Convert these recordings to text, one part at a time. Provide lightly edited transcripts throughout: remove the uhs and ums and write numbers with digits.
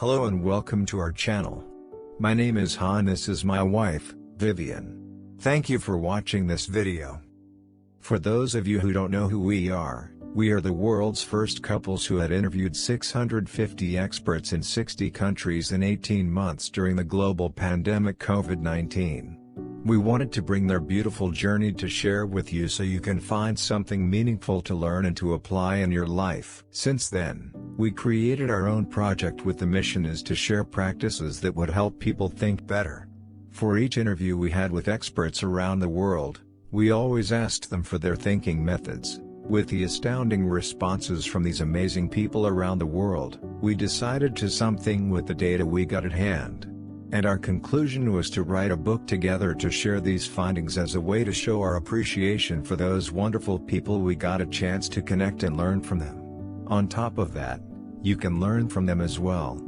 Hello and welcome to our channel. My name is Han, this is my wife, Vivian. Thank you for watching this video. For those of you who don't know who we are the world's first couples who had interviewed 650 experts in 60 countries in 18 months during the global pandemic COVID-19. We wanted to bring their beautiful journey to share with you so you can find something meaningful to learn and to apply in your life. Since then, we created our own project with the mission is to share practices that would help people think better. For each interview we had with experts around the world, we always asked them for their thinking methods. With the astounding responses from these amazing people around the world, we decided to do something with the data we got at hand. And our conclusion was to write a book together to share these findings as a way to show our appreciation for those wonderful people we got a chance to connect and learn from them. On top of that, you can learn from them as well.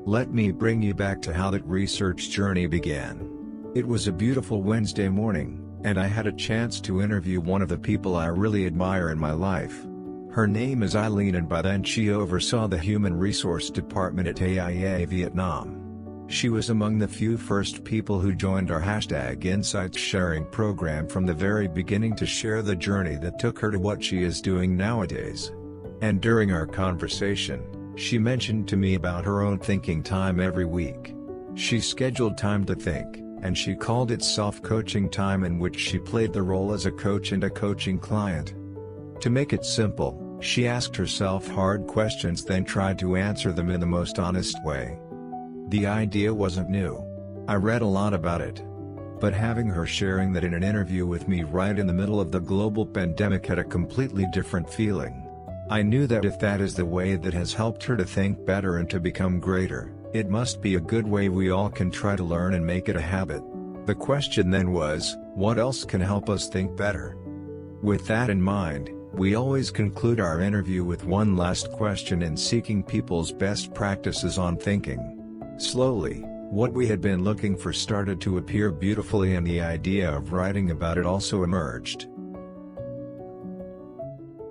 Let me bring you back to how that research journey began. It was a beautiful Wednesday morning, and I had a chance to interview one of the people I really admire in my life. Her name is Eileen, and by then she oversaw the Human Resource Department at T.H.I.N.K.I.N.G, Vietnam. She was among the few first people who joined our #Insights sharing program from the very beginning to share the journey that took her to what she is doing nowadays. And during our conversation, she mentioned to me about her own thinking time every week. She scheduled time to think, and she called it self-coaching time, in which she played the role as a coach and a coaching client. To make it simple, she asked herself hard questions, then tried to answer them in the most honest way. The idea wasn't new. I read a lot about it. But having her sharing that in an interview with me right in the middle of the global pandemic had a completely different feeling. I knew that if that is the way that has helped her to think better and to become greater, it must be a good way we all can try to learn and make it a habit. The question then was, what else can help us think better? With that in mind, we always conclude our interview with one last question in seeking people's best practices on thinking. Slowly, what we had been looking for started to appear beautifully, and the idea of writing about it also emerged.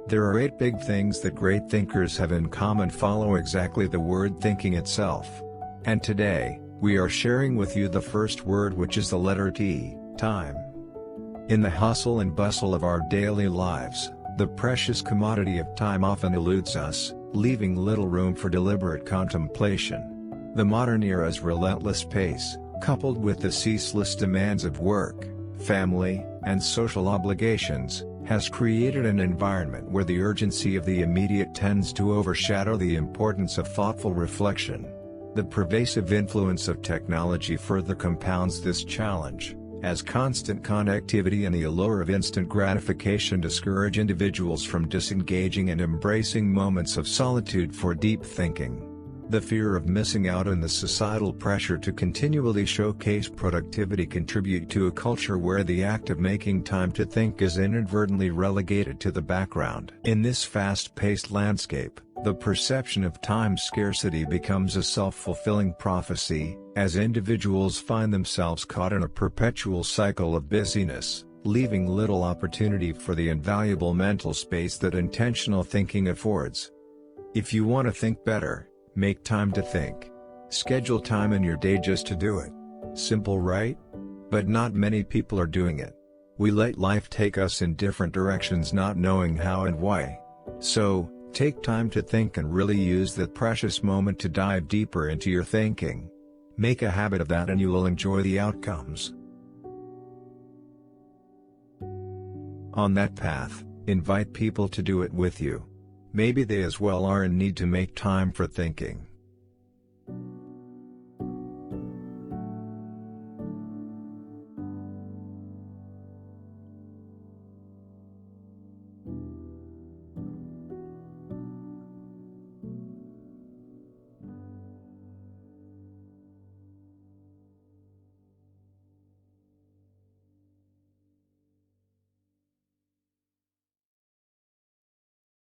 There are 8 big things that great thinkers have in common. Follow exactly the word thinking itself. And today, we are sharing with you the first word, which is the letter T, time. In the hustle and bustle of our daily lives, the precious commodity of time often eludes us, leaving little room for deliberate contemplation. The modern era's relentless pace, coupled with the ceaseless demands of work, family, and social obligations, has created an environment where the urgency of the immediate tends to overshadow the importance of thoughtful reflection. The pervasive influence of technology further compounds this challenge, as constant connectivity and the allure of instant gratification discourage individuals from disengaging and embracing moments of solitude for deep thinking. The fear of missing out and the societal pressure to continually showcase productivity contribute to a culture where the act of making time to think is inadvertently relegated to the background. In this fast-paced landscape, the perception of time scarcity becomes a self-fulfilling prophecy, as individuals find themselves caught in a perpetual cycle of busyness, leaving little opportunity for the invaluable mental space that intentional thinking affords. If you want to think better, make time to think. Schedule time in your day just to do it. Simple, right? But not many people are doing it. We let life take us in different directions, not knowing how and why. So, take time to think and really use that precious moment to dive deeper into your thinking. Make a habit of that and you will enjoy the outcomes. On that path, invite people to do it with you. Maybe they as well are in need to make time for thinking.